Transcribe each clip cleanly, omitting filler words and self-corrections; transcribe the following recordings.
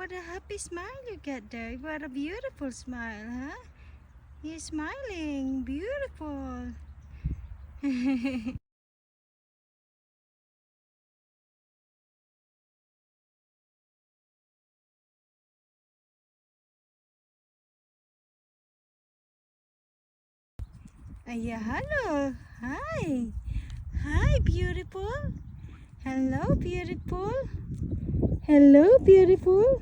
what a happy smile you get there. What a beautiful smile, huh? You're smiling. Beautiful. Yeah, hello. Hi. Hi, beautiful. Hello, beautiful. Hello, beautiful.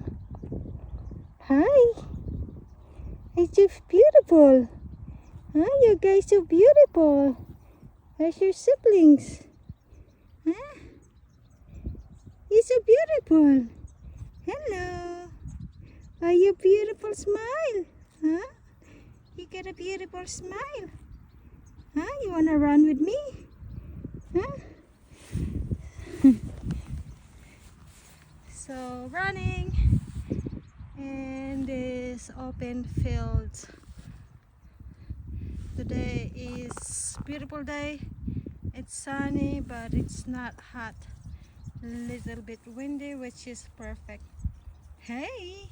Hi. It's so beautiful. Huh? You guys so beautiful. Where's your siblings? Huh? You're so beautiful. Hello. Oh, you beautiful smile. Huh? You got a beautiful smile. Huh? You wanna run with me? Huh? So running in this open field. Today is beautiful day. It's sunny but it's not hot. Little bit windy, which is perfect. Hey!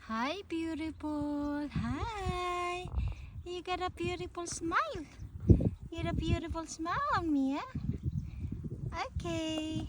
Hi, beautiful. Hi! You got a beautiful smile. You got a beautiful smile on me, huh? Okay.